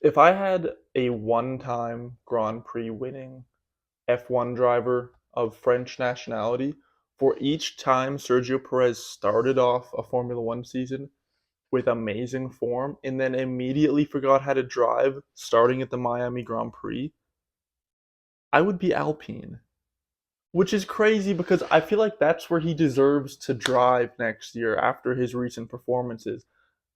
If I had a one-time Grand Prix winning F1 driver of French nationality, for each time Sergio Perez started off a Formula One season with amazing form and then immediately forgot how to drive starting at the Miami Grand Prix, I would be Alpine. Which is crazy because I feel like that's where he deserves to drive next year after his recent performances.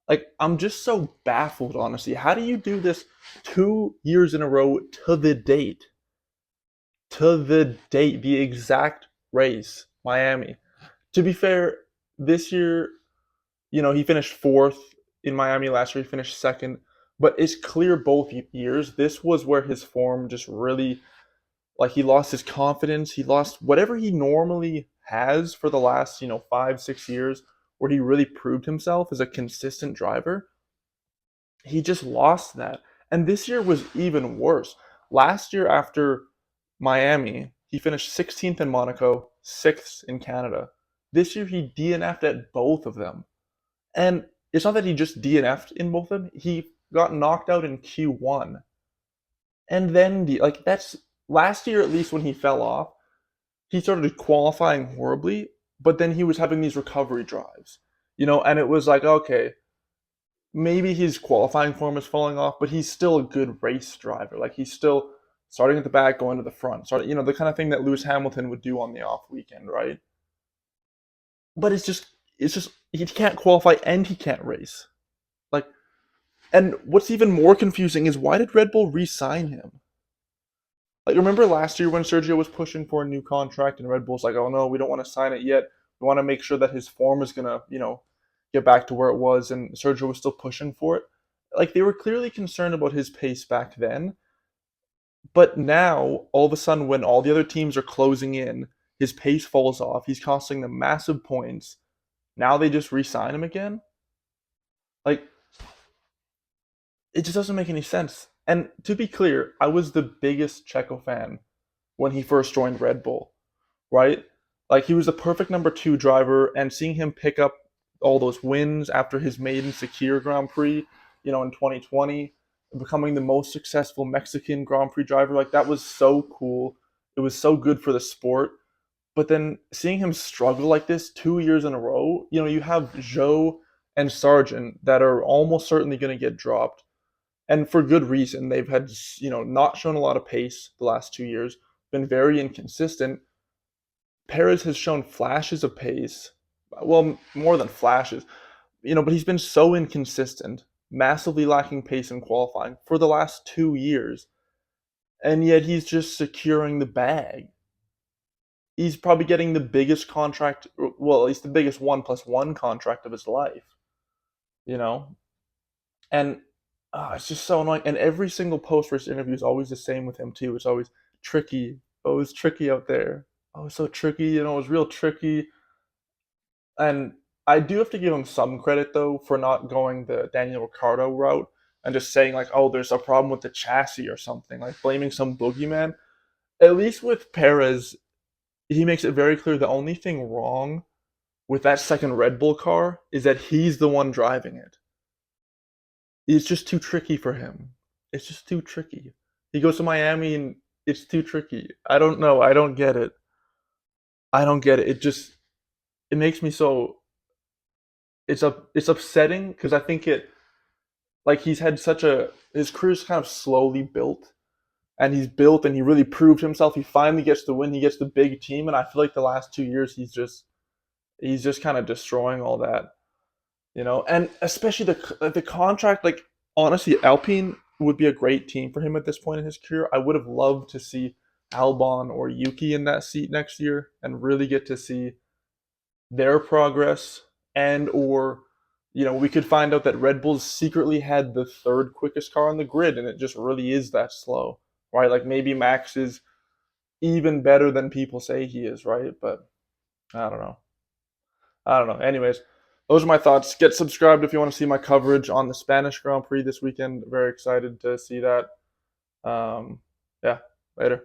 Like, I'm just so baffled, honestly. How do you do this 2 years in a row to the date? To the date, the exact race, Miami. To be fair, this year, he finished fourth in Miami last year. He finished second, but it's clear both years this was where his form just really, like, he lost his confidence. He lost whatever he normally has for the last 5 6 years, where he really proved himself as a consistent driver. He just lost that, and this year was even worse. Last year after Miami, he finished 16th in Monaco, 6th in Canada. This year he DNF'd at both of them. And it's not that he just DNF'd in both of them, he got knocked out in Q1. And then, like, that's last year, at least when he fell off, he started qualifying horribly, but then he was having these recovery drives, and it was like, okay, maybe his qualifying form is falling off, but he's still a good race driver. Like, he's still starting at the back, going to the front. The kind of thing that Lewis Hamilton would do on the off weekend, right? But it's just he can't qualify and he can't race. Like, and what's even more confusing is why did Red Bull re-sign him? Like, remember last year when Sergio was pushing for a new contract and Red Bull's like, oh no, we don't want to sign it yet. We want to make sure that his form is gonna, get back to where it was, and Sergio was still pushing for it. Like, they were clearly concerned about his pace back then, but now all of a sudden, when all the other teams are closing in, his pace falls off. He's costing them massive points. Now they just re-sign him again. Like, it just doesn't make any sense. And to be clear, I was the biggest Checo fan when he first joined Red Bull, right? Like, he was the perfect number two driver, and seeing him pick up all those wins after his maiden Sakir Grand Prix, in 2020, becoming the most successful Mexican Grand Prix driver, like, that was so cool. It was so good for the sport. But then seeing him struggle like this 2 years in a row, you have Joe and Sargent that are almost certainly going to get dropped, and for good reason. They've had, not shown a lot of pace the last 2 years, been very inconsistent. Perez has shown flashes of pace, well, more than flashes, but he's been so inconsistent, massively lacking pace in qualifying for the last 2 years, and yet he's just securing the bag. He's probably getting the biggest contract, well, at least the biggest 1+1 contract of his life, you know? And it's just so annoying. And every single post race interview is always the same with him, too. It's always tricky. Oh, it's tricky out there. Oh, it's so tricky. It was real tricky. And I do have to give him some credit, though, for not going the Daniel Ricciardo route and just saying, like, oh, there's a problem with the chassis or something, like blaming some boogeyman. At least with Perez, he makes it very clear the only thing wrong with that second Red Bull car is that he's the one driving it. It's just too tricky for him. It's just too tricky. He goes to Miami and it's too tricky. I don't know. I don't get it. I don't get it. It makes me so it's upsetting because I think it, like, he's had such a his career's kind of slowly built, and he's built and he really proved himself. He finally gets the win. He gets the big team, and I feel like the last 2 years he's just kind of destroying all that. And especially the contract. Like, honestly, Alpine would be a great team for him at this point in his career. I would have loved to see Albon or Yuki in that seat next year and really get to see their progress, and or we could find out that Red Bulls secretly had the third quickest car on the grid and it just really is that slow, right? Like, maybe Max is even better than people say he is, right? But I don't know. I don't know. Anyways, those are my thoughts. Get subscribed if you want to see my coverage on the Spanish Grand Prix this weekend. Very excited to see that. Yeah, later.